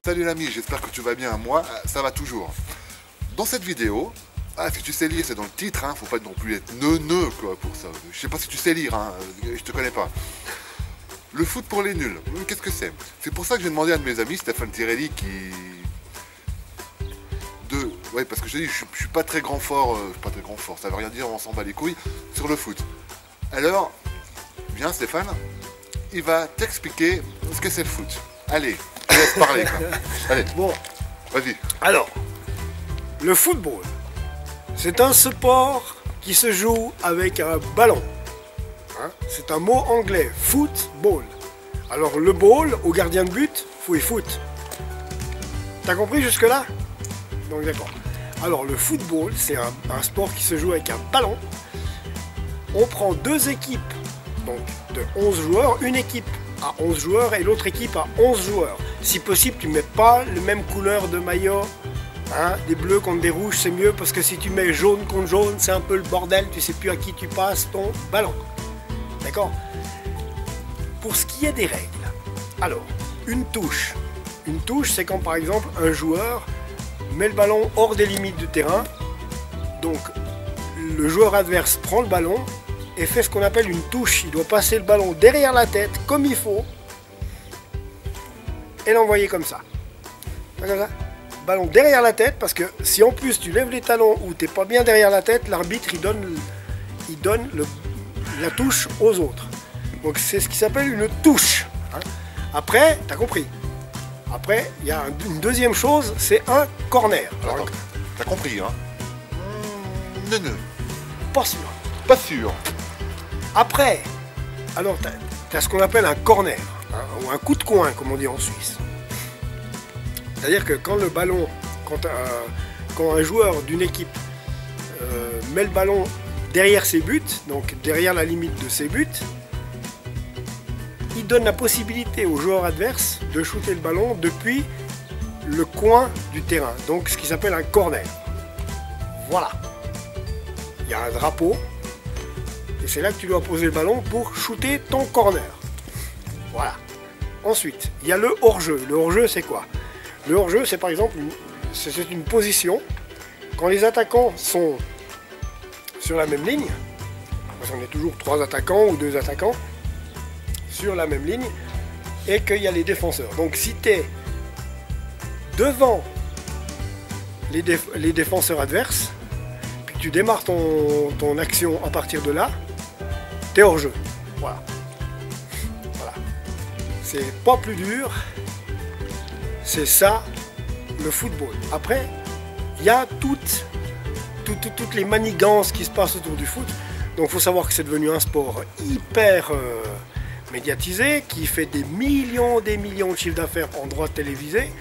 Salut l'ami, j'espère que tu vas bien. Moi, ça va toujours. Dans cette vidéo, si tu sais lire, c'est dans le titre, hein, faut pas non plus être neuneux quoi pour ça. Je sais pas si tu sais lire, hein, je te connais pas. Le foot pour les nuls, qu'est-ce que c'est? C'est pour ça que j'ai demandé à un de mes amis, Stéphane Tirelli, ouais, parce que je te dis, je suis pas très grand fort, ça veut rien dire, on s'en bat les couilles, sur le foot. Alors, viens Stéphane, il va t'expliquer ce que c'est le foot. Allez, je te laisse parler quoi. Allez, Bon, vas-y. alors, le football, c'est un sport qui se joue avec un ballon. Hein, c'est un mot anglais, football. Alors le ball, au gardien de but, faut y foot. T'as compris jusque-là? Donc d'accord. Alors le football, c'est un sport qui se joue avec un ballon. On prend deux équipes, donc de 11 joueurs, une équipe à 11 joueurs et l'autre équipe à 11 joueurs. Si possible, tu mets pas les mêmes couleurs de maillot. Hein, des bleus contre des rouges, c'est mieux parce que si tu mets jaune contre jaune, c'est un peu le bordel, tu sais plus à qui tu passes ton ballon. D'accord? Pour ce qui est des règles, alors, une touche. Une touche, c'est quand par exemple un joueur met le ballon hors des limites du terrain. Donc, le joueur adverse prend le ballon et fait ce qu'on appelle une touche. Il doit passer le ballon derrière la tête, comme il faut, et l'envoyer comme ça. Comme ça. Ballon derrière la tête, parce que si en plus tu lèves les talons ou t'es pas bien derrière la tête, l'arbitre il donne la touche aux autres. Donc c'est ce qui s'appelle une touche. Hein. Après, t'as compris. Après, il y a une deuxième chose, c'est un corner. Alors, t'as compris, hein? Neuneux. Pas sûr. Pas sûr. Après, alors t'as ce qu'on appelle un corner, hein, ou un coup de coin, comme on dit en Suisse. C'est-à-dire que quand le ballon, quand un joueur d'une équipe met le ballon derrière ses buts, donc derrière la limite de ses buts, il donne la possibilité au joueur adverse de shooter le ballon depuis le coin du terrain, donc ce qui s'appelle un corner. Voilà. Il y a un drapeau, et c'est là que tu dois poser le ballon pour shooter ton corner. Voilà. Ensuite, il y a le hors-jeu. Le hors-jeu, c'est quoi? Le hors-jeu, c'est par exemple c'est une position quand les attaquants sont sur la même ligne, parce qu'on est toujours 3 attaquants ou 2 attaquants sur la même ligne, et qu'il y a les défenseurs. Donc si tu es devant les défenseurs adverses, puis que tu démarres ton action à partir de là, tu es hors-jeu. Voilà. Voilà. C'est pas plus dur. C'est ça, le football. Après, il y a toutes les manigances qui se passent autour du foot. Donc il faut savoir que c'est devenu un sport hyper médiatisé, qui fait des millions de chiffres d'affaires en droits télévisés,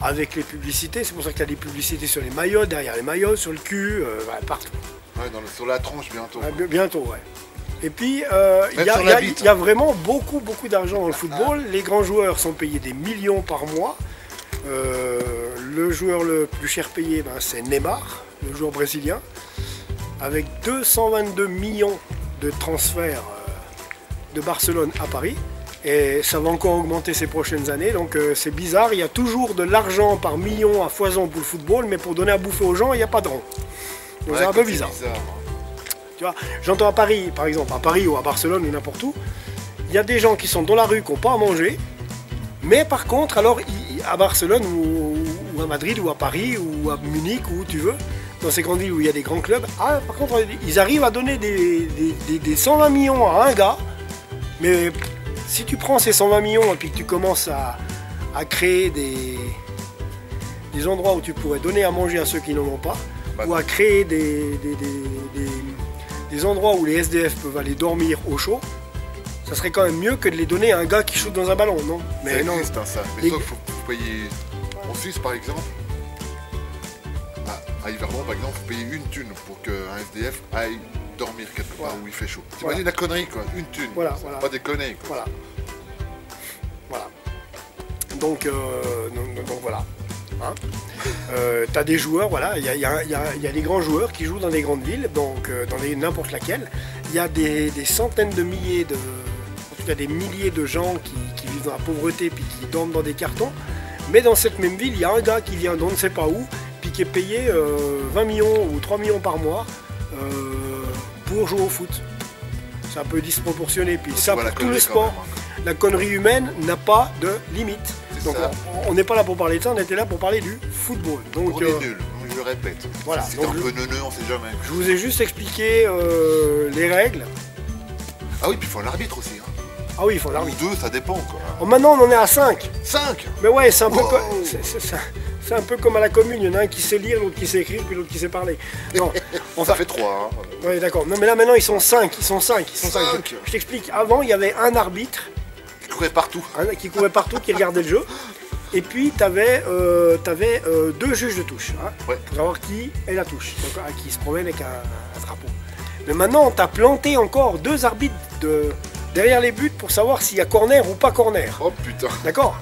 avec les publicités. C'est pour ça qu'il y a des publicités sur les maillots, derrière les maillots, sur le cul, partout. Ouais, sur la tronche bientôt. Bientôt, ouais. Et puis, il y a vraiment beaucoup d'argent dans le football. Les grands joueurs sont payés des millions par mois. Le joueur le plus cher payé, c'est Neymar, le joueur brésilien, avec 222 millions de transferts de Barcelone à Paris, et ça va encore augmenter ces prochaines années, donc c'est bizarre, il y a toujours de l'argent par million à foison pour le football, mais pour donner à bouffer aux gens, il n'y a pas de rond. Donc ouais, c'est un peu bizarre. Tu vois, j'entends à Paris, par exemple, à Paris ou à Barcelone ou n'importe où, il y a des gens qui sont dans la rue qui n'ont pas à manger, mais par contre, alors, à Barcelone ou à Madrid ou à Paris ou à Munich ou où tu veux, dans ces grandes villes où il y a des grands clubs, par contre, ils arrivent à donner des 120 millions à un gars, mais si tu prends ces 120 millions et puis que tu commences à créer des endroits où tu pourrais donner à manger à ceux qui n'en ont pas, ou à créer des endroits où les SDF peuvent aller dormir au chaud, ça serait quand même mieux que de les donner à un gars qui shoot dans un ballon, non? Mais non. Existe, hein, ça. Mais sauf qu'il faut payer. En Suisse, par exemple, à Yvermont, par exemple, il faut payer une thune pour qu'un SDF aille dormir quelque part où il fait chaud. T'imagines la connerie, quoi. Une thune. Voilà. Pas déconner, quoi. Voilà. Donc voilà. Hein, t'as des joueurs, voilà, il y a des grands joueurs qui jouent dans des grandes villes, donc dans n'importe laquelle. Il y a des centaines de milliers de... qu'il y a des milliers de gens qui vivent dans la pauvreté puis qui dorment dans des cartons. Mais dans cette même ville, il y a un gars qui vient d'on ne sait pas où, puis qui est payé 20 millions ou 3 millions par mois pour jouer au foot. C'est un peu disproportionné. Puis ça, pour tout le sport, la connerie humaine n'a pas de limite. Donc on n'est pas là pour parler de ça, on était là pour parler du football. Donc, on est nul, je le répète. Voilà, c'est un peu neuneux, on sait jamais. Je vous ai juste expliqué les règles. Ah oui, puis il faut un arbitre aussi. Hein. Ah oui, il faut l'arbitre. Ou deux, ça dépend quoi. Oh, maintenant on en est à 5. 5. Mais ouais, c'est un peu c'est un peu comme à la commune, il y en a un qui sait lire, l'autre qui sait écrire, puis l'autre qui sait parler. Non, ça fait 3. Hein. Oui, d'accord. Non mais là maintenant ils sont 5. Ils sont 5. Je t'explique, avant il y avait un arbitre. Qui courait partout. Qui regardait le jeu. Et puis tu avais, deux juges de touche, hein, pour savoir qui est la touche, donc, qui se promène avec un drapeau. Mais maintenant, tu as planté encore 2 arbitres derrière les buts pour savoir s'il y a corner ou pas corner. Oh putain. D'accord.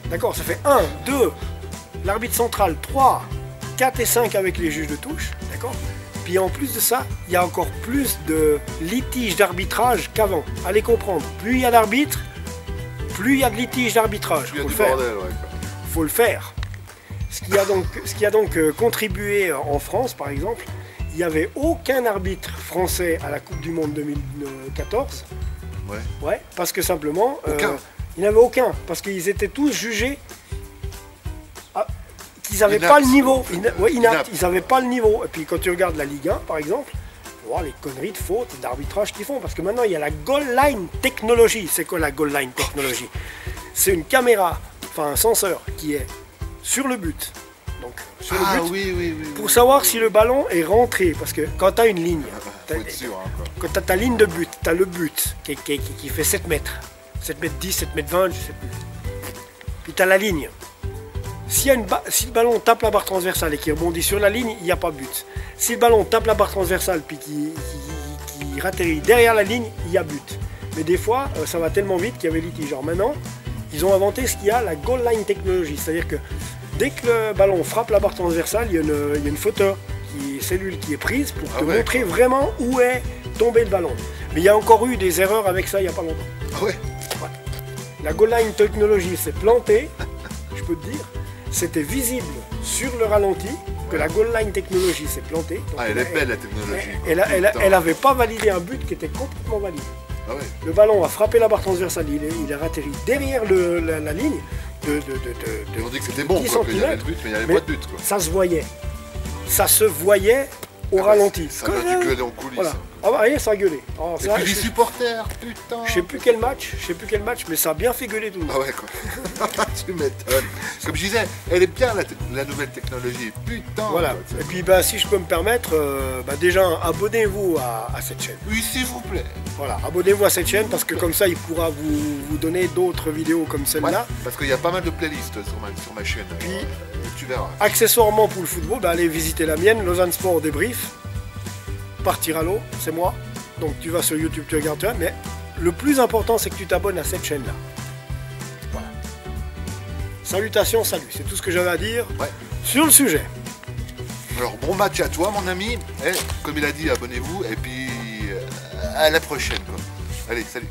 D'accord, ça fait 1, 2, l'arbitre central, 3, 4 et 5 avec les juges de touche. D'accord. Puis en plus de ça, il y a encore plus de litiges d'arbitrage qu'avant. Allez comprendre, plus il y a d'arbitres, plus il y a de litiges d'arbitrage. Il faut le faire. Ce qui a donc contribué en France, par exemple, il n'y avait aucun arbitre français à la Coupe du Monde 2014. Ouais, parce que simplement, il n'y en avait aucun. Parce qu'ils étaient tous jugés qu'ils n'avaient pas le niveau. Inaptes. Ils n'avaient pas le niveau. Et puis quand tu regardes la Ligue 1, par exemple, tu vois les conneries de fautes et d'arbitrage qu'ils font. Parce que maintenant, il y a la goal line technologie. C'est quoi la goal line technologie? C'est une caméra, enfin un senseur qui est sur le but. Donc, sur le but, pour savoir si le ballon est rentré. Parce que quand tu as une ligne, quand tu as ta ligne de but, tu as le but qui fait 7 mètres. 7 mètres 10, 7 mètres 20, je sais plus. Puis tu as la ligne. Si le ballon tape la barre transversale et qu'il rebondit sur la ligne, il n'y a pas but. Si le ballon tape la barre transversale puis qu'il ratterrit derrière la ligne, il y a but. Mais des fois, ça va tellement vite qu'il y avait litige. Genre maintenant, ils ont inventé ce qu'il y a, la goal line technologie. C'est-à-dire que dès que le ballon frappe la barre transversale, il y a une photo, cellule qui est prise pour te montrer vraiment où est tombé le ballon. Mais il y a encore eu des erreurs avec ça il n'y a pas longtemps. Ah ouais. La goal line technologie s'est plantée, je peux te dire. C'était visible sur le ralenti que la goal line technologie s'est plantée. Donc elle est belle la technologie. Elle n'avait pas validé un but qui était complètement valide. Ah ouais. Le ballon a frappé la barre transversale, il est atterri derrière la ligne Ils ont dit que c'était bon, qu'il y avait le but, mais il n'y avait pas de but. Quoi. Ça se voyait. Ça se voyait au ralenti. Ça va du gueuler en coulisses. Voilà. Ah bah allez, ça a gueulé. Oh, et puis les supporters, putain. Je sais plus quel match, mais ça a bien fait gueuler tout le monde. Ah ouais quoi. Tu m'étonnes. Comme je disais, elle est bien la nouvelle technologie, putain. Voilà. Quoi, et puis si je peux me permettre, déjà abonnez-vous à cette chaîne. Oui, s'il vous plaît. Voilà, abonnez-vous à cette chaîne parce que comme ça il pourra vous donner d'autres vidéos comme celle-là. Ouais, parce qu'il y a pas mal de playlists sur ma chaîne. Puis tu verras. Accessoirement pour le football, allez visiter la mienne, Lausanne Sport Débrief. Partir à l'eau, c'est moi. Donc tu vas sur YouTube, tu regardes, mais le plus important c'est que tu t'abonnes à cette chaîne-là. Voilà. Salutations, salut, c'est tout ce que j'avais à dire sur le sujet. Alors bon match à toi mon ami, et comme il a dit, abonnez-vous et puis à la prochaine quoi. Allez, salut.